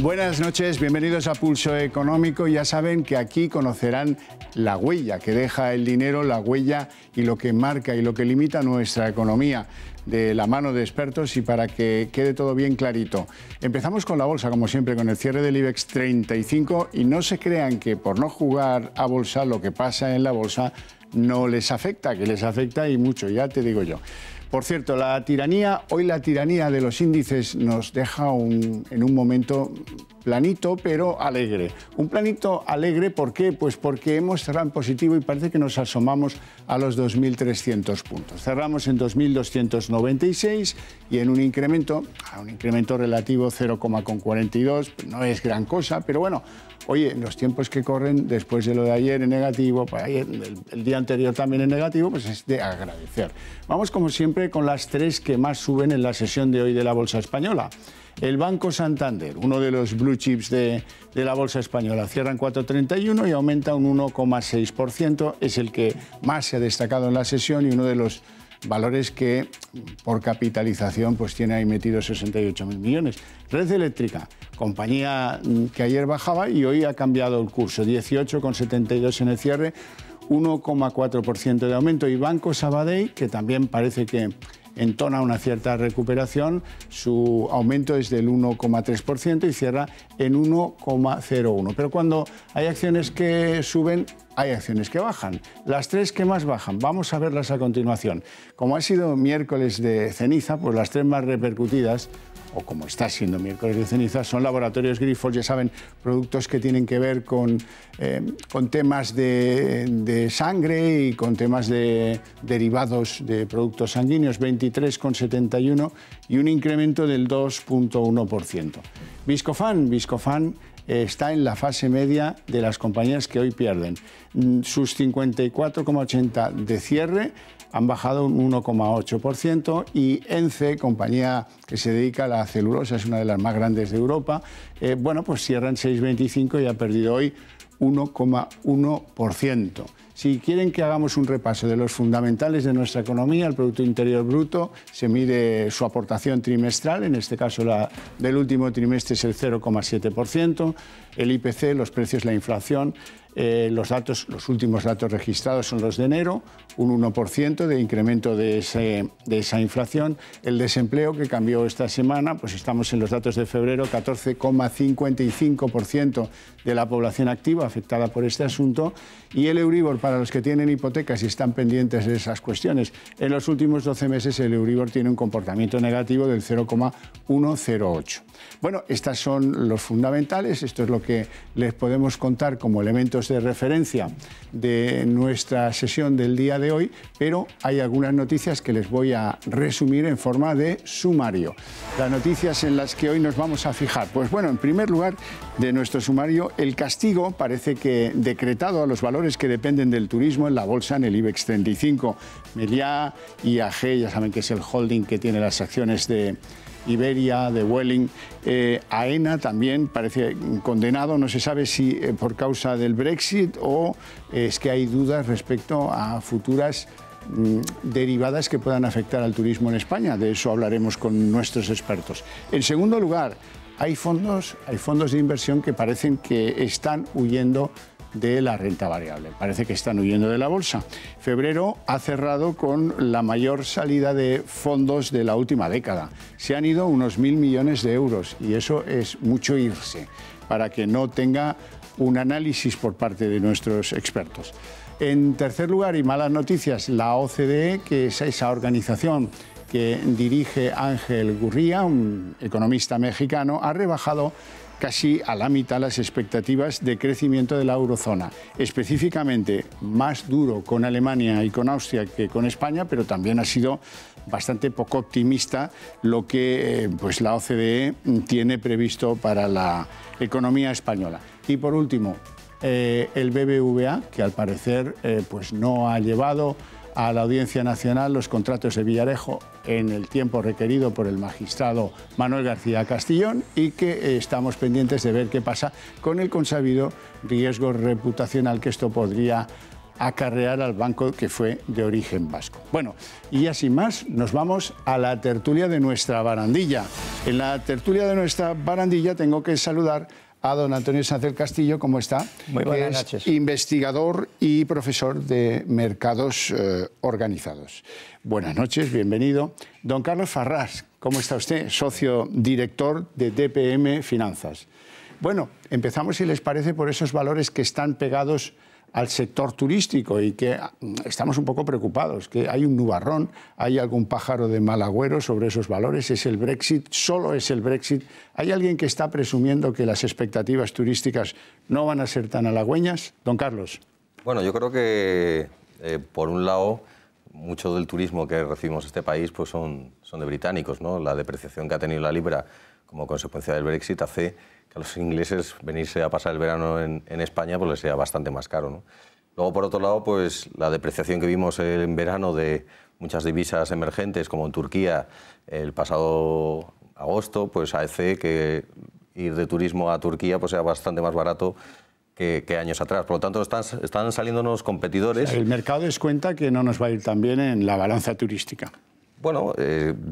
Buenas noches, bienvenidos a Pulso Económico. Ya saben que aquí conocerán la huella que deja el dinero, la huella y lo que marca y lo que limita nuestra economía, de la mano de expertos y para que quede todo bien clarito. Empezamos con la bolsa, como siempre, con el cierre del IBEX 35 y no se crean que por no jugar a bolsa lo que pasa en la bolsa no les afecta, que les afecta y mucho, ya te digo yo. Por cierto, hoy la tiranía de los índices nos deja en un momento planito, pero alegre. Un planito alegre, ¿por qué? Pues porque hemos cerrado en positivo y parece que nos asomamos a los 2.300 puntos. Cerramos en 2.296 y en un incremento relativo 0,42, no es gran cosa, pero bueno, oye, en los tiempos que corren, después de lo de ayer en negativo, pues ayer, el día anterior también en negativo, pues es de agradecer. Vamos, como siempre, con las tres que más suben en la sesión de hoy de la Bolsa Española. El Banco Santander, uno de los blue chips de la Bolsa Española, cierra en 4,31 y aumenta un 1,6%. Es el que más se ha destacado en la sesión y uno de los valores que por capitalización pues tiene ahí metidos 68.000 millones. Red Eléctrica, compañía que ayer bajaba y hoy ha cambiado el curso, 18,72 en el cierre, 1,4% de aumento. Y Banco Sabadell, que también parece que entona una cierta recuperación, su aumento es del 1,3% y cierra en 1,01. Pero cuando hay acciones que suben, hay acciones que bajan. Las tres que más bajan, vamos a verlas a continuación. Como ha sido miércoles de ceniza, pues las tres más repercutidas, o como está siendo miércoles de ceniza, son Laboratorios Grifols, ya saben, productos que tienen que ver con temas de sangre y con temas de derivados de productos sanguíneos, 23,71 y un incremento del 2,1%. Viscofan está en la fase media de las compañías que hoy pierden. Sus 54,80 de cierre han bajado un 1,8% y ENCE, compañía que se dedica a la celulosa, es una de las más grandes de Europa, pues cierra en 6,25 y ha perdido hoy 1,1%. Si quieren que hagamos un repaso de los fundamentales de nuestra economía, el Producto Interior Bruto, se mide su aportación trimestral, en este caso la del último trimestre es el 0,7%, el IPC, los precios, la inflación, los últimos datos registrados son los de enero, un 1% de incremento de esa inflación. El desempleo que cambió esta semana, pues estamos en los datos de febrero, 14,55% de la población activa afectada por este asunto. Y el Euribor, para los que tienen hipotecas y están pendientes de esas cuestiones, en los últimos 12 meses el Euribor tiene un comportamiento negativo del 0,108. Bueno, estos son los fundamentales, esto es lo que les podemos contar como elementos de referencia de nuestra sesión del día de hoy, pero hay algunas noticias que les voy a resumir en forma de sumario. Las noticias en las que hoy nos vamos a fijar. Pues bueno, en primer lugar, de nuestro sumario, el castigo parece que decretado a los valores que dependen del turismo en la bolsa, en el IBEX 35. Meliá, IAG, ya saben que es el holding que tiene las acciones de Iberia, de Vueling, AENA también parece condenado, no se sabe si por causa del Brexit o es que hay dudas respecto a futuras derivadas que puedan afectar al turismo en España. De eso hablaremos con nuestros expertos. En segundo lugar, hay fondos de inversión que parecen que están huyendo de la renta variable. Parece que están huyendo de la bolsa. Febrero ha cerrado con la mayor salida de fondos de la última década. Se han ido unos 1.000 millones de euros y eso es mucho irse, para que no tenga un análisis por parte de nuestros expertos. En tercer lugar, y malas noticias, la OCDE, que es esa organización que dirige Ángel Gurría, un economista mexicano, ha rebajado casi a la mitad las expectativas de crecimiento de la eurozona. Específicamente más duro con Alemania y con Austria que con España, pero también ha sido bastante poco optimista lo que pues la OCDE tiene previsto para la economía española. Y por último, el BBVA, que al parecer pues no ha llevado a la Audiencia Nacional los contratos de Villarejo en el tiempo requerido por el magistrado Manuel García Castellón y que estamos pendientes de ver qué pasa con el consabido riesgo reputacional que esto podría acarrear al banco que fue de origen vasco. Bueno, y ya sin más, nos vamos a la tertulia de nuestra barandilla. En la tertulia de nuestra barandilla tengo que saludar a don Antonio Sanz del Castillo. ¿Cómo está? Muy buenas noches. Investigador y profesor de mercados organizados. Buenas noches, bienvenido. Don Carlos Farrás, ¿cómo está usted? Socio director de DPM Finanzas. Bueno, empezamos, si les parece, por esos valores que están pegados al sector turístico y que estamos un poco preocupados, que hay un nubarrón, hay algún pájaro de mal agüero sobre esos valores. ¿Es el Brexit? ¿Solo es el Brexit? ¿Hay alguien que está presumiendo que las expectativas turísticas no van a ser tan halagüeñas? Don Carlos. Bueno, yo creo que, por un lado, mucho del turismo que recibimos en este país pues son de británicos, ¿no? La depreciación que ha tenido la libra como consecuencia del Brexit hace que a los ingleses venirse a pasar el verano en España pues les sea bastante más caro, ¿no? Luego, por otro lado, pues la depreciación que vimos en verano de muchas divisas emergentes, como en Turquía el pasado agosto, pues hace que ir de turismo a Turquía pues sea bastante más barato que años atrás. Por lo tanto, están saliéndonos competidores. O sea, el mercado descuenta que no nos va a ir tan bien en la balanza turística. Bueno,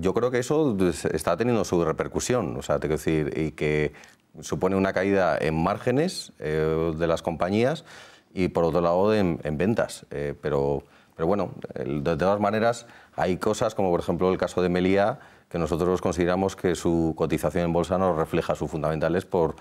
yo creo que eso está teniendo su repercusión, o sea, tengo que decir, y que supone una caída en márgenes de las compañías y, por otro lado, en ventas. Pero bueno, de todas maneras, hay cosas como, por ejemplo, el caso de Meliá, que nosotros consideramos que su cotización en bolsa no refleja sus fundamentales por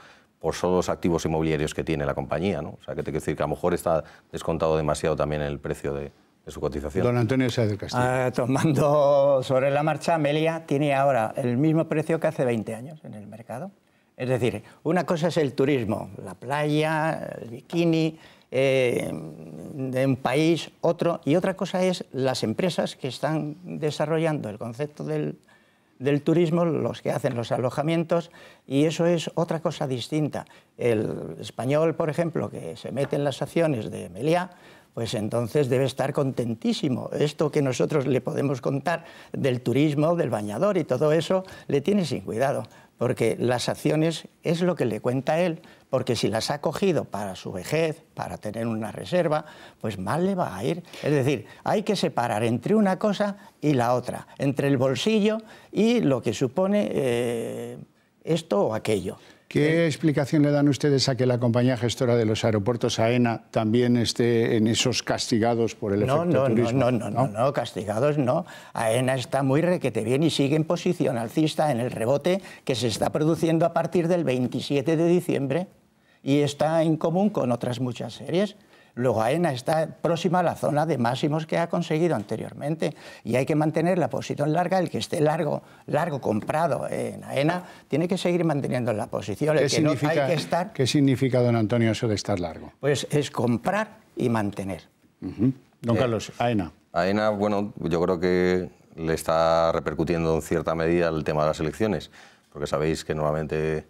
solo los activos inmobiliarios que tiene la compañía, ¿no? O sea, que tengo que decir que a lo mejor está descontado demasiado también en el precio de su cotización. Don Antonio Sanz del Castillo. Tomando sobre la marcha, Meliá tiene ahora el mismo precio que hace 20 años en el mercado. Es decir, una cosa es el turismo, la playa, el bikini, de un país, otro, y otra cosa es las empresas que están desarrollando el concepto del turismo, los que hacen los alojamientos, y eso es otra cosa distinta. El español, por ejemplo, que se mete en las acciones de Meliá, pues entonces debe estar contentísimo. Esto que nosotros le podemos contar del turismo, del bañador y todo eso, le tiene sin cuidado, porque las acciones es lo que le cuenta a él, porque si las ha cogido para su vejez, para tener una reserva, pues mal le va a ir. Es decir, hay que separar entre una cosa y la otra, entre el bolsillo y lo que supone esto o aquello. ¿Qué explicación le dan ustedes a que la compañía gestora de los aeropuertos, AENA, también esté en esos castigados por el efecto turismo? No, castigados no. AENA está muy requete bien y sigue en posición alcista en el rebote que se está produciendo a partir del 27 de diciembre y está en común con otras muchas series. Luego AENA está próxima a la zona de máximos que ha conseguido anteriormente y hay que mantener la posición larga. El que esté largo comprado en AENA tiene que seguir manteniendo la posición. ¿Qué significa, don Antonio, eso de estar largo? Pues es comprar y mantener. Don Carlos, AENA. AENA, bueno, yo creo que le está repercutiendo en cierta medida el tema de las elecciones, porque sabéis que normalmente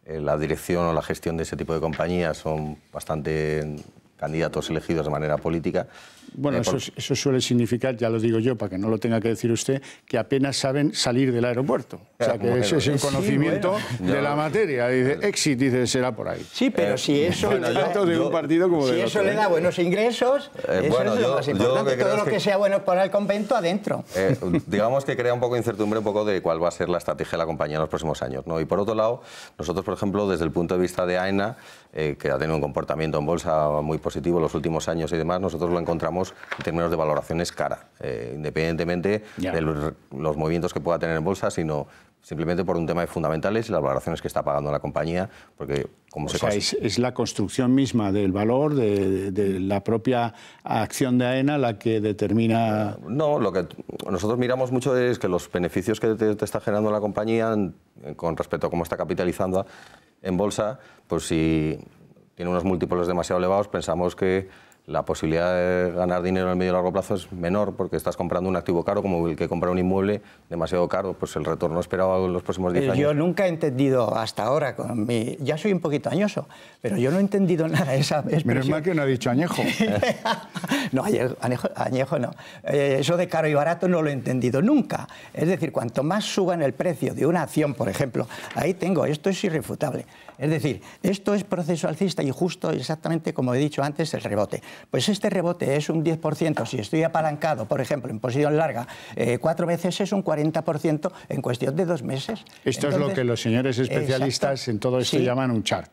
la dirección o la gestión de ese tipo de compañías son bastante candidatos elegidos de manera política. Bueno, eso suele significar, ya lo digo yo, para que no lo tenga que decir usted, que apenas saben salir del aeropuerto. O sea, que ese es el conocimiento de la materia. Dice, exit, dice, será por ahí. Sí, pero si eso, de un partido como si eso le da buenos ingresos, eso es lo más importante. Todo lo que sea bueno para el convento, adentro. Digamos que crea un poco de incertidumbre un poco de cuál va a ser la estrategia de la compañía en los próximos años, ¿no? Y por otro lado, nosotros, por ejemplo, desde el punto de vista de AENA, que ha tenido un comportamiento en bolsa muy positivo en los últimos años y demás, nosotros lo encontramos en términos de valoraciones cara, independientemente de los movimientos que pueda tener en bolsa, sino simplemente por un tema de fundamentales y las valoraciones que está pagando la compañía, porque como es la construcción misma del valor de la propia acción de AENA la que determina... No, lo que nosotros miramos mucho es que los beneficios que te está generando la compañía con respecto a cómo está capitalizando en bolsa, pues si tiene unos múltiplos demasiado elevados, pensamos que la posibilidad de ganar dinero en el medio y largo plazo es menor, porque estás comprando un activo caro como el que compra un inmueble demasiado caro, pues el retorno esperado en los próximos 10 años. Yo nunca he entendido hasta ahora, ya soy un poquito añoso, pero yo no he entendido nada de esa expresión. Menos mal que no ha dicho añejo. No, añejo no. Eso de caro y barato no lo he entendido nunca. Es decir, cuanto más suban el precio de una acción, por ejemplo, ahí tengo, esto es irrefutable. Es decir, esto es proceso alcista y justo exactamente como he dicho antes, el rebote. Pues este rebote es un 10%, si estoy apalancado, por ejemplo, en posición larga, 4 veces es un 40% en cuestión de 2 meses. Esto es lo que los señores especialistas en todo esto llaman un chart.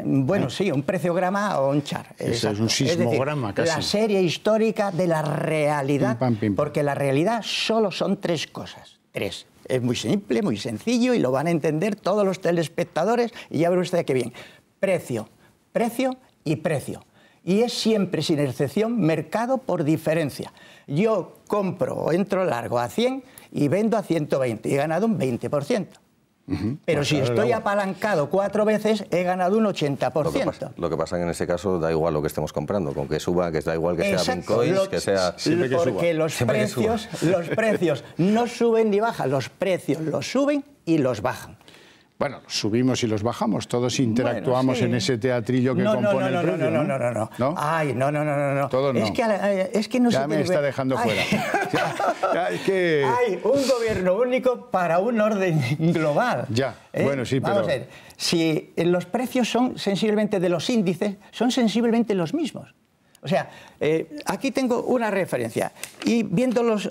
Bueno, sí, un preciograma o un chart. Eso es un sismograma, es decir, casi. La serie histórica de la realidad, porque la realidad solo son 3 cosas. 3. Es muy simple, muy sencillo y lo van a entender todos los telespectadores y ya verá usted qué bien. Precio, precio y precio. Y es siempre, sin excepción, mercado por diferencia. Yo compro o entro largo a 100 y vendo a 120 y he ganado un 20%. Pero si estoy apalancado 4 veces, he ganado un 80%. Lo que pasa es que en ese caso da igual lo que estemos comprando, con que suba, que da igual que sea Bitcoins, que sea... Porque los precios no suben ni bajan, los precios los suben y los bajan. Bueno, subimos y los bajamos, todos interactuamos en ese teatrillo que compone el precio. No. Ay, no. Todos no. Es que no ya se me está dejando fuera. Hay un gobierno único para un orden global. Ya, bueno, sí, pero... Vamos a ver, si los precios son sensiblemente de los índices, son sensiblemente los mismos. O sea, aquí tengo una referencia y viéndolos,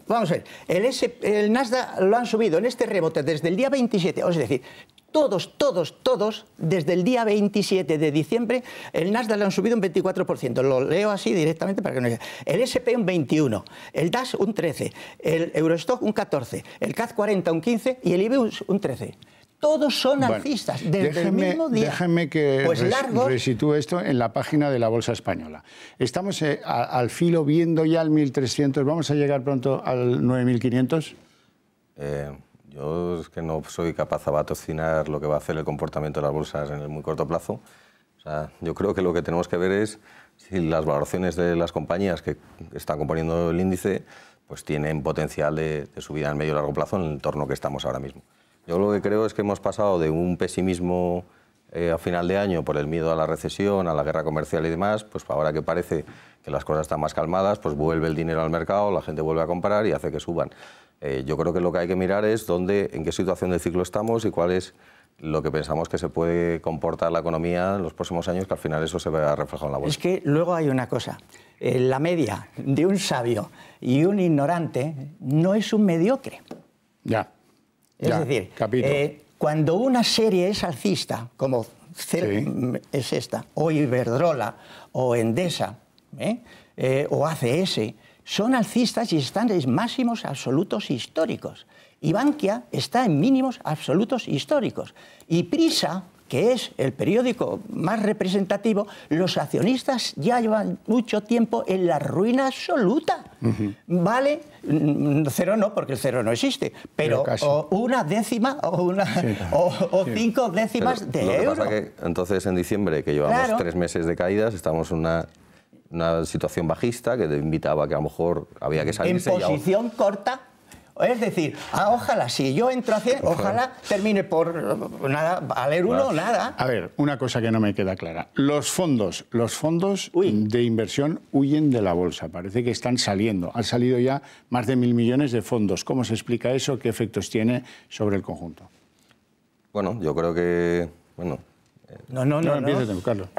vamos a ver, el Nasdaq lo han subido en este rebote desde el día 27, es decir, todos, desde el día 27 de diciembre, el Nasdaq lo han subido un 24%, lo leo así directamente para que no diga. El SP un 21%, el DAX un 13%, el Eurostock un 14%, el CAC 40 un 15% y el IBEX un 13%. Todos son alcistas, desde el mismo día. Déjeme que resitúe esto en la página de la Bolsa Española. Estamos al filo viendo ya el 1.300, ¿vamos a llegar pronto al 9.500? Yo es que no soy capaz de vaticinar lo que va a hacer el comportamiento de las bolsas en el muy corto plazo. O sea, yo creo que lo que tenemos que ver es si las valoraciones de las compañías que están componiendo el índice pues tienen potencial de subida en el medio y largo plazo en el entorno que estamos ahora mismo. Yo lo que creo es que hemos pasado de un pesimismo a final de año por el miedo a la recesión, a la guerra comercial y demás, pues ahora que parece que las cosas están más calmadas, pues vuelve el dinero al mercado, la gente vuelve a comprar y hace que suban. Yo creo que lo que hay que mirar es en qué situación del ciclo estamos y cuál es lo que pensamos que se puede comportar la economía en los próximos años, que al final eso se verá reflejado en la bolsa. Es que luego hay una cosa, la media de un sabio y un ignorante no es un mediocre. Ya. Es decir, cuando una serie es alcista, como es esta, o Iberdrola, o Endesa, o ACS, son alcistas y están en máximos absolutos históricos. Y Bankia está en mínimos absolutos históricos. Y Prisa, que es el periódico más representativo, los accionistas ya llevan mucho tiempo en la ruina absoluta. Vale, cero no, porque el cero no existe, pero una décima o 5 décimas de euro. Lo que pasa es que entonces en diciembre, que llevamos 3 meses de caídas, estamos en una situación bajista que te invitaba a que a lo mejor había que salirse. En posición corta. Es decir, ojalá, si yo entro a 100, ojalá termine por nada, valer uno o nada. A ver, una cosa que no me queda clara. Los fondos de inversión huyen de la bolsa. Parece que están saliendo. Han salido ya más de 1.000 millones de fondos. ¿Cómo se explica eso? ¿Qué efectos tiene sobre el conjunto? Bueno, yo creo que... No empieces, Carlos.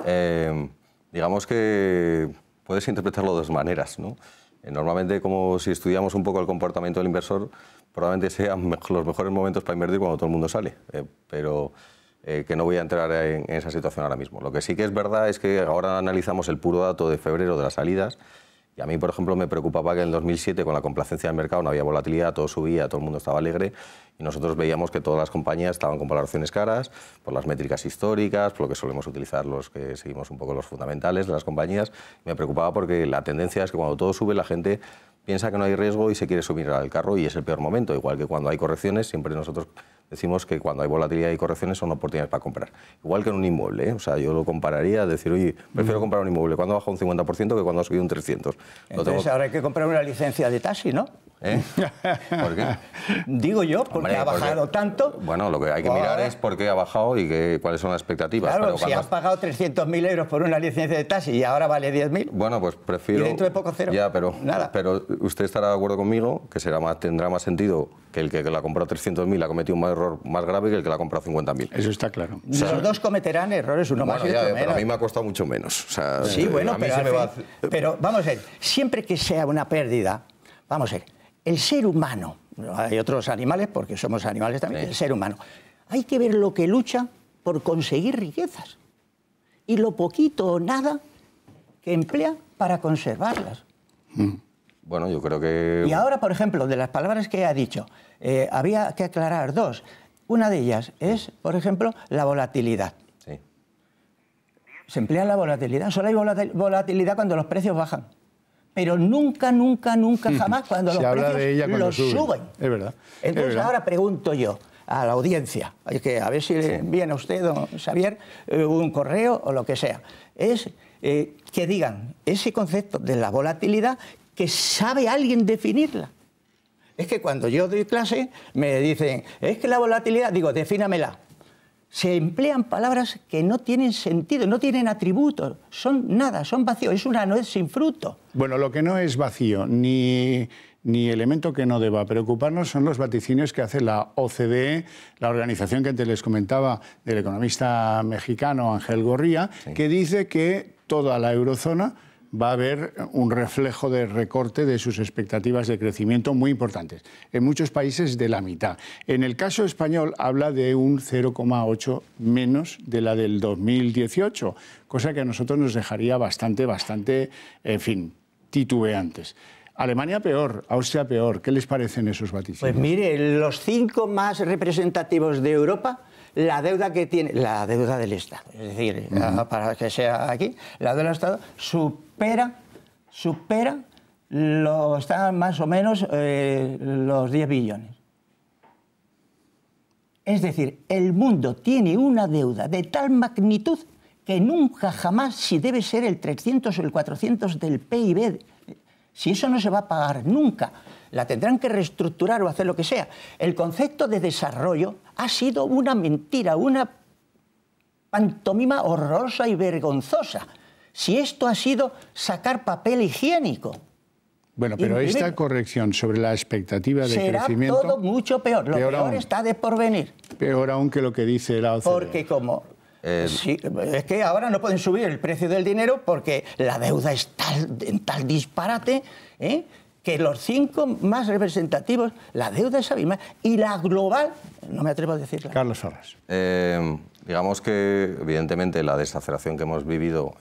Digamos que puedes interpretarlo de 2 maneras, ¿no? Normalmente, como si estudiamos un poco el comportamiento del inversor, probablemente sean los mejores momentos para invertir cuando todo el mundo sale, pero que no voy a entrar en esa situación ahora mismo. Lo que sí que es verdad es que ahora analizamos el puro dato de febrero de las salidas y a mí, por ejemplo, me preocupaba que en el 2007, con la complacencia del mercado, no había volatilidad, todo subía, todo el mundo estaba alegre y nosotros veíamos que todas las compañías estaban con valoraciones caras por las métricas históricas, por lo que solemos utilizar los que seguimos un poco los fundamentales de las compañías. Me preocupaba porque la tendencia es que cuando todo sube la gente piensa que no hay riesgo y se quiere subir al carro y es el peor momento, igual que cuando hay correcciones, siempre nosotros decimos que cuando hay volatilidad y correcciones son oportunidades para comprar. Igual que en un inmueble, O sea, yo lo compararía, decir, oye, prefiero comprar un inmueble cuando baja un 50% que cuando ha subido un 300%. Entonces ahora hay que comprar una licencia de taxi, ¿no? ¿Por qué? Digo yo, porque Hombre, ha bajado tanto. Bueno, lo que hay que mirar es por qué ha bajado y cuáles son las expectativas. Claro, pero si has pagado 300.000 euros por una licencia de taxi y ahora vale 10.000. Bueno, pues prefiero... Y dentro de poco cero. Ya, pero, nada. Pero usted estará de acuerdo conmigo que tendrá más sentido que el que la compró 300.000 ha cometido un error más grave que el que la compró 50.000. Eso está claro. O sea, los dos cometerán errores, uno más y otro menos. Pero a mí me ha costado mucho menos. O sea, sí, bueno, pero, pero vamos a ver, siempre que sea una pérdida, vamos a ver, el ser humano, hay otros animales porque somos animales también, el ser humano, hay que ver lo que lucha por conseguir riquezas y lo poquito o nada que emplea para conservarlas. Bueno, yo creo que... Y ahora, por ejemplo, de las palabras que ha dicho, había que aclarar dos. Una de ellas es, por ejemplo, la volatilidad. Sí. Se emplea la volatilidad. Solo hay volatilidad cuando los precios bajan. Pero nunca, nunca, nunca, jamás cuando los habla de ella precios cuando los suben. Es verdad. Entonces es verdad. ahora pregunto yo a la audiencia, que a ver si le envían a usted, don Xavier, un correo o lo que sea. Es que digan ese concepto de la volatilidad, que sabe alguien definirla. Es que cuando yo doy clase me dicen, es que la volatilidad, digo, defínamela. Se emplean palabras que no tienen sentido, no tienen atributos, son nada, son vacíos, es una nuez sin fruto. Bueno, lo que no es vacío, ni elemento que no deba preocuparnos son los vaticinios que hace la OCDE, la organización que antes les comentaba del economista mexicano Ángel Gorría, que dice que toda la eurozona va a haber un reflejo de recorte de sus expectativas de crecimiento muy importantes. En muchos países de la mitad. En el caso español habla de un 0,8 menos de la del 2018, cosa que a nosotros nos dejaría bastante, en fin, titubeantes. Alemania peor, Austria peor. ¿Qué les parecen esos vaticinios? Pues mire, los 5 más representativos de Europa, la deuda que tiene, la deuda del Estado, es decir, para que sea aquí, la deuda del Estado supera está más o menos los 10 billones. Es decir, el mundo tiene una deuda de tal magnitud que nunca jamás, si debe ser el 300 o el 400 del PIB, si eso no se va a pagar nunca, la tendrán que reestructurar o hacer lo que sea. El concepto de desarrollo ha sido una mentira, una pantomima horrorosa y vergonzosa. Si esto ha sido sacar papel higiénico. Bueno, pero esta corrección sobre la expectativa de crecimiento... Será todo mucho peor. Lo peor está de por venir. Peor aún que lo que dice la OCDE. Porque como... Sí, es que ahora no pueden subir el precio del dinero porque la deuda es en tal disparate, que los 5 más representativos, la deuda es abismal. Y la global, no me atrevo a decirla. Carlos Ferras. Digamos que, evidentemente, la desaceleración que hemos vivido,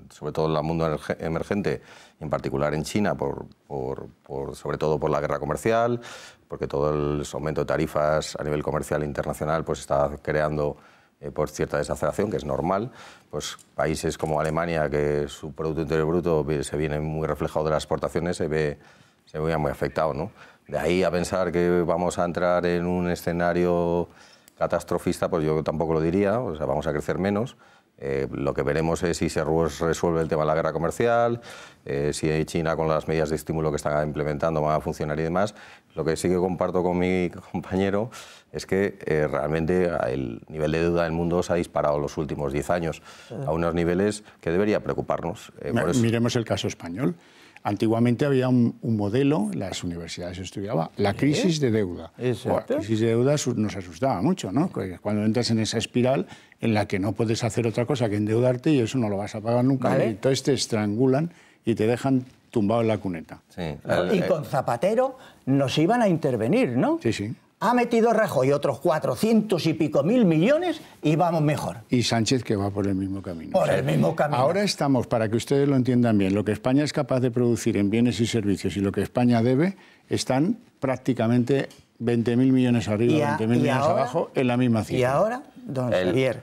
sobre todo en el mundo emergente, en particular en China, sobre todo por la guerra comercial, porque todo el aumento de tarifas a nivel comercial internacional pues está creando por cierta desaceleración, que es normal, pues países como Alemania, que su Producto Interior Bruto se viene muy reflejado de las exportaciones, se ve muy afectado, ¿no? De ahí a pensar que vamos a entrar en un escenario catastrofista, pues yo tampoco lo diría, o sea, vamos a crecer menos. Lo que veremos es si se resuelve el tema de la guerra comercial, si China con las medidas de estímulo que está implementando van a funcionar y demás. Lo que sí que comparto con mi compañero es que realmente el nivel de deuda del mundo se ha disparado en los últimos 10 años a unos niveles que debería preocuparnos. Por eso. Miremos el caso español. Antiguamente había un modelo, las universidades estudiaba, la crisis de deuda. La crisis de deuda nos asustaba mucho, ¿no? Cuando entras en esa espiral en la que no puedes hacer otra cosa que endeudarte y eso no lo vas a pagar nunca, ¿vale? Y entonces te estrangulan y te dejan tumbado en la cuneta. Sí. Y con Zapatero nos iban a intervenir, ¿no? Sí, sí. Ha metido Rajoy otros 400 y pico mil millones y vamos mejor. Y Sánchez, que va por el mismo camino. Por el mismo camino. Ahora estamos, para que ustedes lo entiendan bien, lo que España es capaz de producir en bienes y servicios y lo que España debe, están prácticamente 20.000 millones arriba, 20.000 millones abajo, en la misma cifra. Y ahora, don Xavier,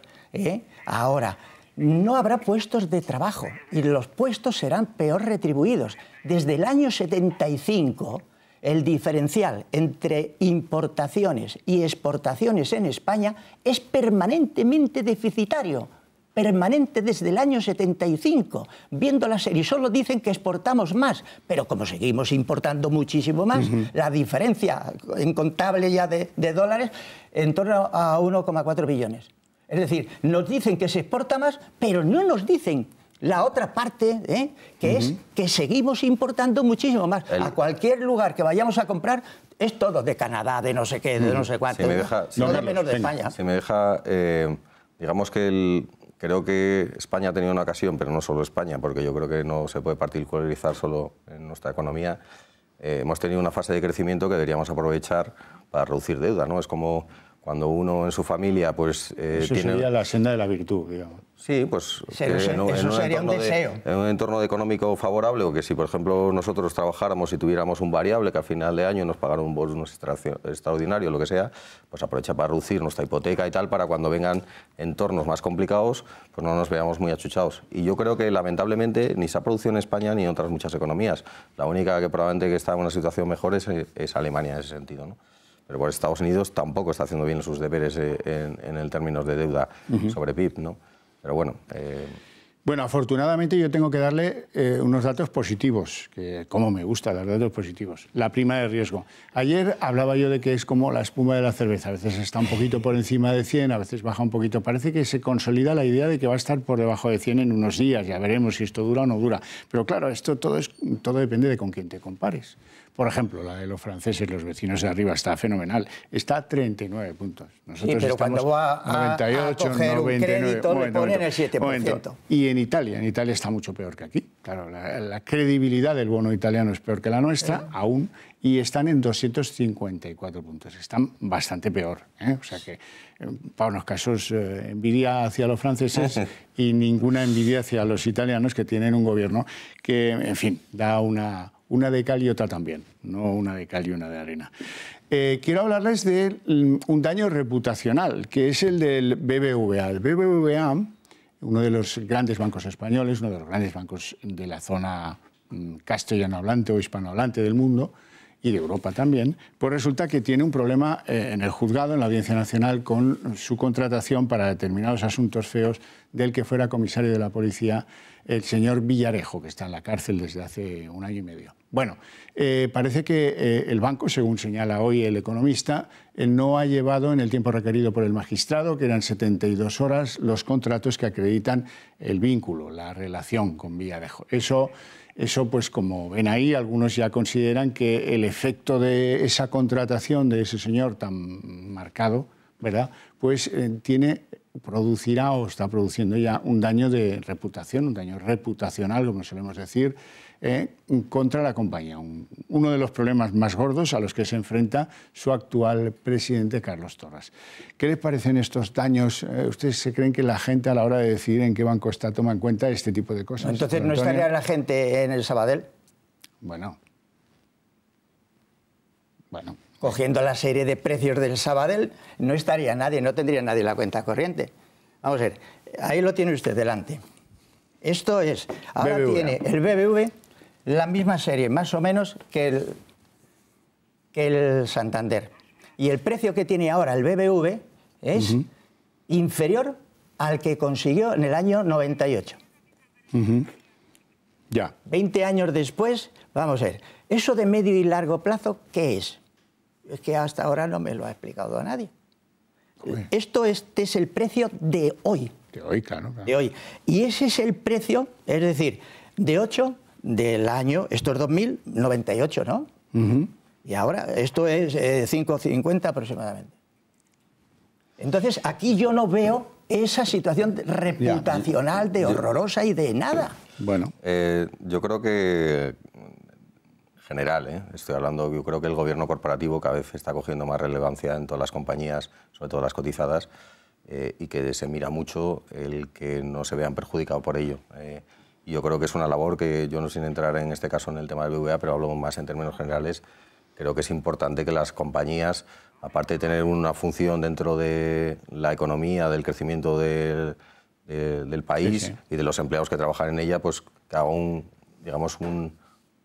ahora no habrá puestos de trabajo y los puestos serán peor retribuidos. Desde el año 75... el diferencial entre importaciones y exportaciones en España es permanentemente deficitario. permanente desde el año 75, viendo la serie. Solo dicen que exportamos más, pero como seguimos importando muchísimo más, la diferencia en contable ya de dólares en torno a 1,4 billones. Es decir, nos dicen que se exporta más, pero no nos dicen la otra parte, que es que seguimos importando muchísimo más. A cualquier lugar que vayamos a comprar es todo de Canadá, de no sé qué, de no sé cuánto. Todo menos de España. Si me deja, digamos que creo que España ha tenido una ocasión, pero no solo España, porque yo creo que no se puede particularizar solo en nuestra economía. Hemos tenido una fase de crecimiento que deberíamos aprovechar para reducir deuda, ¿no? Es como cuando uno en su familia pues eso tiene... sería la senda de la virtud, digamos. Sí, pues eso sería un deseo. En un entorno económico favorable, o que si por ejemplo nosotros trabajáramos y tuviéramos un variable que a final de año nos pagara un bonus extraordinario, lo que sea, pues aprovecha para reducir nuestra hipoteca y tal, para cuando vengan entornos más complicados, pues no nos veamos muy achuchados. Y yo creo que lamentablemente ni se ha producido en España ni en otras muchas economías. La única que probablemente que está en una situación mejor es Alemania en ese sentido, ¿no? Pero por Estados Unidos tampoco está haciendo bien sus deberes en el términos de deuda sobre PIB, ¿no? Pero bueno... Bueno, afortunadamente yo tengo que darle unos datos positivos, que como me gusta dar datos positivos. La prima de riesgo. Ayer hablaba yo de que es como la espuma de la cerveza. A veces está un poquito por encima de 100, a veces baja un poquito. Parece que se consolida la idea de que va a estar por debajo de 100 en unos días. Ya veremos si esto dura o no dura. Pero claro, esto todo depende de con quién te compares. Por ejemplo, la de los franceses, los vecinos de arriba, está fenomenal. Está a 39 puntos. Nosotros sí, pero estamos cuando va a 98, coger 99, un crédito le ponen el 7%. Y en Italia está mucho peor que aquí. Claro, la credibilidad del bono italiano es peor que la nuestra, aún, y están en 254 puntos. Están bastante peor. O sea que, para unos casos, envidia hacia los franceses y ninguna envidia hacia los italianos, que tienen un gobierno que, en fin, da una de cal y otra también, no una de cal y una de arena. Quiero hablarles de un daño reputacional, que es el del BBVA. El BBVA, uno de los grandes bancos españoles, uno de los grandes bancos de la zona castellanohablante o hispanohablante del mundo, y de Europa también, pues resulta que tiene un problema en el juzgado, en la Audiencia Nacional, con su contratación para determinados asuntos feos del que fuera comisario de la policía, el señor Villarejo, que está en la cárcel desde hace 1 año y medio. Bueno, parece que el banco, según señala hoy El Economista, no ha llevado en el tiempo requerido por el magistrado, que eran 72 horas, los contratos que acreditan el vínculo, la relación con Villarejo. Eso, pues como ven ahí, algunos ya consideran que el efecto de esa contratación de ese señor tan marcado, ¿verdad?, pues producirá o está produciendo ya un daño de reputación, un daño reputacional, como solemos decir, contra la compañía. Uno de los problemas más gordos a los que se enfrenta su actual presidente, Carlos Torras. ¿Qué les parecen estos daños? ¿Ustedes se creen que la gente, a la hora de decidir en qué banco está, toma en cuenta este tipo de cosas? Entonces, ¿no estaría la gente en el Sabadell? Bueno. Cogiendo la serie de precios del Sabadell, no estaría nadie, no tendría nadie la cuenta corriente. Vamos a ver, ahí lo tiene usted delante. Esto es, ahora BBVA. Tiene el BBV la misma serie, más o menos, que el Santander. Y el precio que tiene ahora el BBV es inferior al que consiguió en el año 98. Ya. 20 años después, vamos a ver, ¿eso de medio y largo plazo qué es? Es que hasta ahora no me lo ha explicado a nadie. Este es el precio de hoy. De hoy, claro. De hoy. Y ese es el precio, es decir, de 8 del año, esto es 2098, ¿no? Y ahora esto es 5,50 aproximadamente. Entonces, aquí yo no veo esa situación reputacional de horrorosa y de nada. Bueno. Yo creo que... general, estoy hablando, yo creo que el gobierno corporativo cada vez está cogiendo más relevancia en todas las compañías, sobre todo las cotizadas, y que se mira mucho el que no se vean perjudicados por ello. Y yo creo que es una labor que yo, no sin entrar en este caso en el tema del BBVA, pero hablo más en términos generales, creo que es importante que las compañías, aparte de tener una función dentro de la economía, del crecimiento del país y de los empleados que trabajan en ella, pues que hagan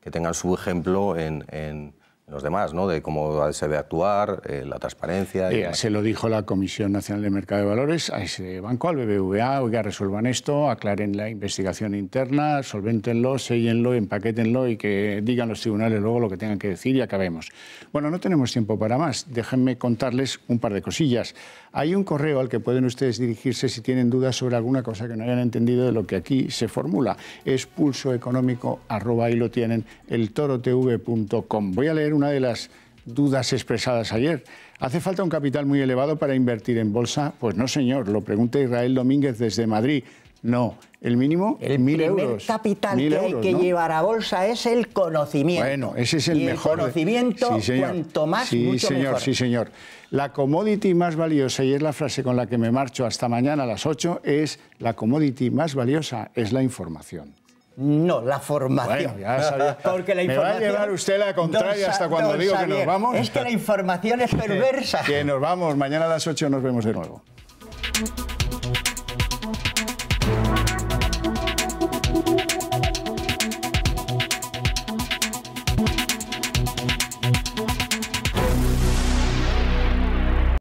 que tengan su ejemplo en los demás, ¿no? De cómo se debe actuar, la transparencia. Se lo dijo la Comisión Nacional de Mercado de Valores a ese banco, al BBVA: oiga, resuelvan esto, aclaren la investigación interna, solvéntenlo, séllenlo, empaquétenlo y que digan los tribunales luego lo que tengan que decir y acabemos. Bueno, no tenemos tiempo para más. Déjenme contarles un par de cosillas. Hay un correo al que pueden ustedes dirigirse si tienen dudas sobre alguna cosa que no hayan entendido de lo que aquí se formula. Es pulsoeconómico, ahí lo tienen, eltorotv.com. Voy a leer una de las dudas expresadas ayer. ¿Hace falta un capital muy elevado para invertir en bolsa? Pues no, señor. Lo pregunta Israel Domínguez desde Madrid. No, el mínimo, 1.000 euros. El primer capital que hay que llevar a bolsa es el conocimiento. Bueno, ese es el mejor. El conocimiento, cuanto más, mucho mejor. Sí, señor. La commodity más valiosa, y es la frase con la que me marcho hasta mañana a las 8, es: la commodity más valiosa es la información. No, la formación. Bueno, ya sabía. Porque la información, ¿me va a llevar usted la contraria hasta cuando digo que nos vamos? Es que la información es perversa. Que nos vamos. Mañana a las 8 nos vemos de nuevo.